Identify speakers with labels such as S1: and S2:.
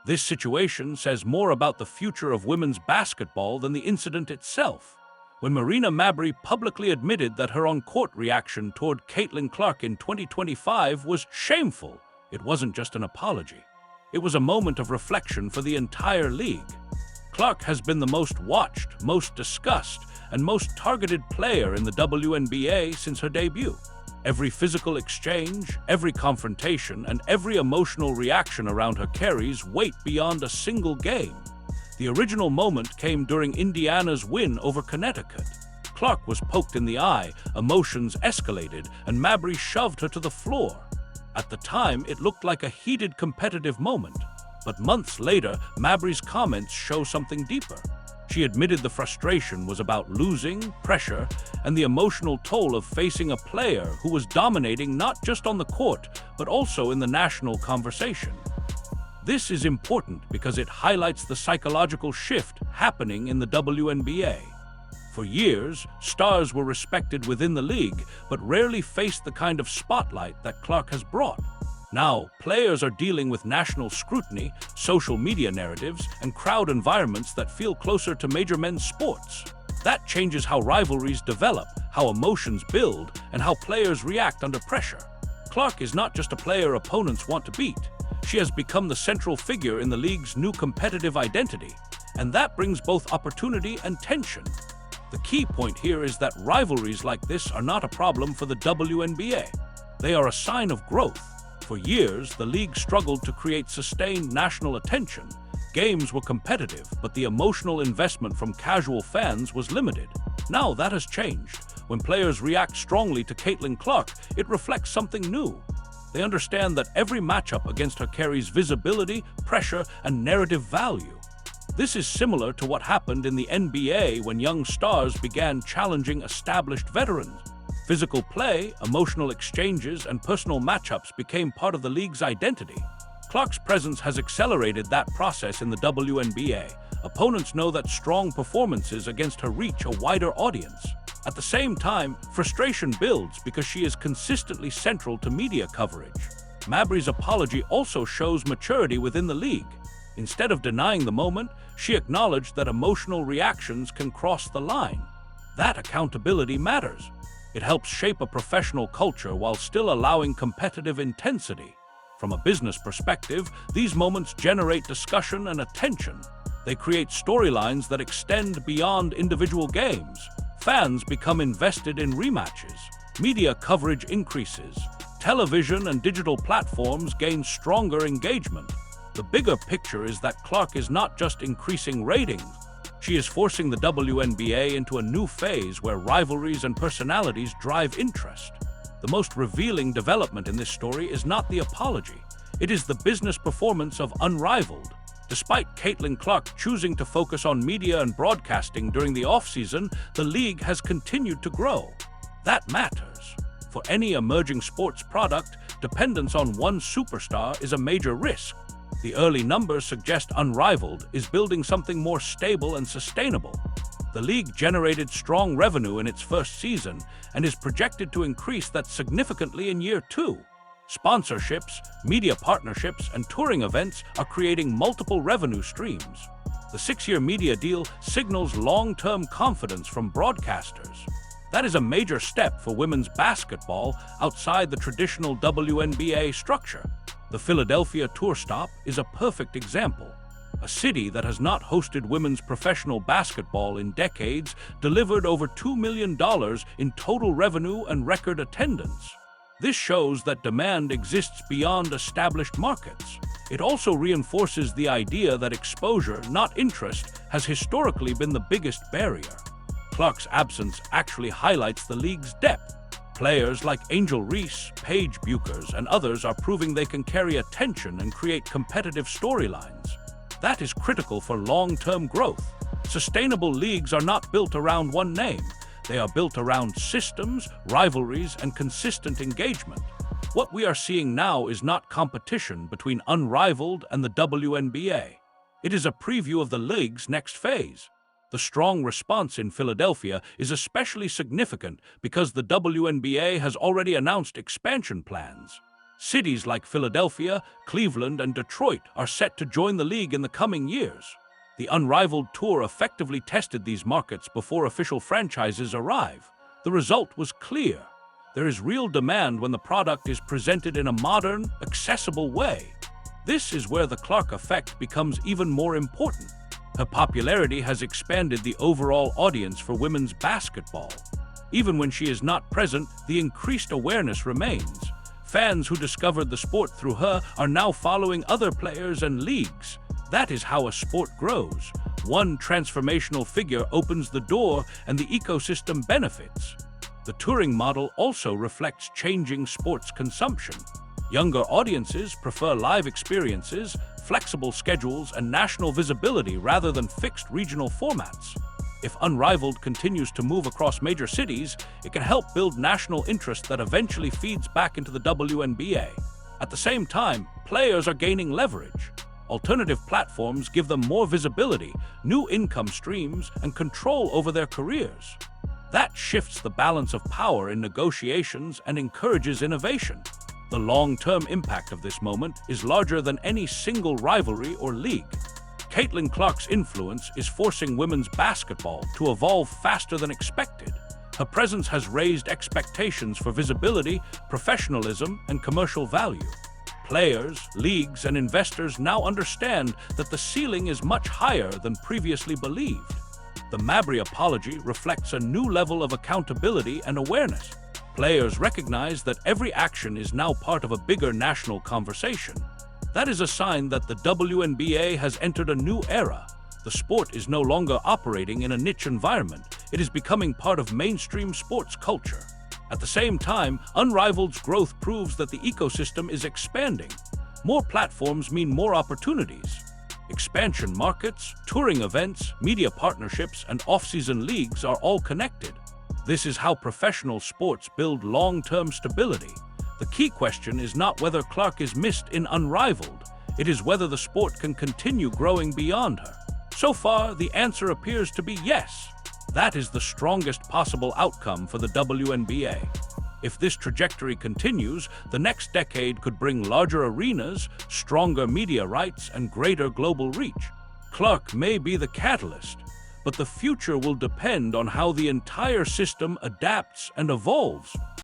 S1: This situation says more about the future of women's basketball than the incident itself. When Marina Mabrey publicly admitted that her on-court reaction toward Caitlin Clark in 2025 was shameful, it wasn't just an apology. It was a moment of reflection for the entire league. Clark has been the most watched, most discussed, and most targeted player in the WNBA since her debut. Every physical exchange, every confrontation, and every emotional reaction around her carries weight beyond a single game. The original moment came during Indiana's win over Connecticut. Clark was poked in the eye, emotions escalated, and Mabrey shoved her to the floor. At the time, it looked like a heated competitive moment. But months later, Mabrey's comments show something deeper. She admitted the frustration was about losing, pressure, and the emotional toll of facing a player who was dominating not just on the court, but also in the national conversation. This is important because it highlights the psychological shift happening in the WNBA. For years, stars were respected within the league, but rarely faced the kind of spotlight that Clark has brought. Now, players are dealing with national scrutiny, social media narratives, and crowd environments that feel closer to major men's sports. That changes how rivalries develop, how emotions build, and how players react under pressure. Clark is not just a player opponents want to beat. She has become the central figure in the league's new competitive identity, and that brings both opportunity and tension. The key point here is that rivalries like this are not a problem for the WNBA. They are a sign of growth. For years, the league struggled to create sustained national attention. Games were competitive, but the emotional investment from casual fans was limited. Now that has changed. When players react strongly to Caitlin Clark, it reflects something new. They understand that every matchup against her carries visibility, pressure, and narrative value. This is similar to what happened in the NBA when young stars began challenging established veterans. Physical play, emotional exchanges, and personal matchups became part of the league's identity. Clark's presence has accelerated that process in the WNBA. Opponents know that strong performances against her reach a wider audience. At the same time, frustration builds because she is consistently central to media coverage. Mabrey's apology also shows maturity within the league. Instead of denying the moment, she acknowledged that emotional reactions can cross the line. That accountability matters. It helps shape a professional culture while still allowing competitive intensity. From a business perspective, these moments generate discussion and attention. They create storylines that extend beyond individual games. Fans become invested in rematches. Media coverage increases. Television and digital platforms gain stronger engagement. The bigger picture is that Clark is not just increasing ratings. She is forcing the WNBA into a new phase where rivalries and personalities drive interest. The most revealing development in this story is not the apology. It is the business performance of Unrivaled. Despite Caitlin Clark choosing to focus on media and broadcasting during the offseason, the league has continued to grow. That matters. For any emerging sports product, dependence on one superstar is a major risk. The early numbers suggest Unrivaled is building something more stable and sustainable. The league generated strong revenue in its first season and is projected to increase that significantly in year 2. Sponsorships, media partnerships, and touring events are creating multiple revenue streams. The 6-year media deal signals long-term confidence from broadcasters. That is a major step for women's basketball outside the traditional WNBA structure. The Philadelphia tour stop is a perfect example. A city that has not hosted women's professional basketball in decades delivered over $2 million in total revenue and record attendance. This shows that demand exists beyond established markets. It also reinforces the idea that exposure, not interest, has historically been the biggest barrier. Clark's absence actually highlights the league's depth. Players like Angel Reese, Paige Buchers, and others are proving they can carry attention and create competitive storylines. That is critical for long-term growth. Sustainable leagues are not built around one name. They are built around systems, rivalries, and consistent engagement. What we are seeing now is not competition between Unrivaled and the WNBA. It is a preview of the league's next phase. The strong response in Philadelphia is especially significant because the WNBA has already announced expansion plans. Cities like Philadelphia, Cleveland, and Detroit are set to join the league in the coming years. The Unrivaled Tour effectively tested these markets before official franchises arrive. The result was clear. There is real demand when the product is presented in a modern, accessible way. This is where the Clark effect becomes even more important. Her popularity has expanded the overall audience for women's basketball. Even when she is not present, the increased awareness remains. Fans who discovered the sport through her are now following other players and leagues. That is how a sport grows. One transformational figure opens the door and the ecosystem benefits. The touring model also reflects changing sports consumption. Younger audiences prefer live experiences, flexible schedules, and national visibility rather than fixed regional formats. If Unrivaled continues to move across major cities, it can help build national interest that eventually feeds back into the WNBA. At the same time, players are gaining leverage. Alternative platforms give them more visibility, new income streams, and control over their careers. That shifts the balance of power in negotiations and encourages innovation. The long-term impact of this moment is larger than any single rivalry or league. Caitlin Clark's influence is forcing women's basketball to evolve faster than expected. Her presence has raised expectations for visibility, professionalism, and commercial value. Players, leagues, and investors now understand that the ceiling is much higher than previously believed. The Mabrey apology reflects a new level of accountability and awareness. Players recognize that every action is now part of a bigger national conversation. That is a sign that the WNBA has entered a new era. The sport is no longer operating in a niche environment. It is becoming part of mainstream sports culture. At the same time, Unrivaled's growth proves that the ecosystem is expanding. More platforms mean more opportunities. Expansion markets, touring events, media partnerships, and off-season leagues are all connected. This is how professional sports build long-term stability. The key question is not whether Clark is missed in Unrivaled. It is whether the sport can continue growing beyond her. So far, the answer appears to be yes. That is the strongest possible outcome for the WNBA. If this trajectory continues, the next decade could bring larger arenas, stronger media rights, and greater global reach. Clark may be the catalyst, but the future will depend on how the entire system adapts and evolves.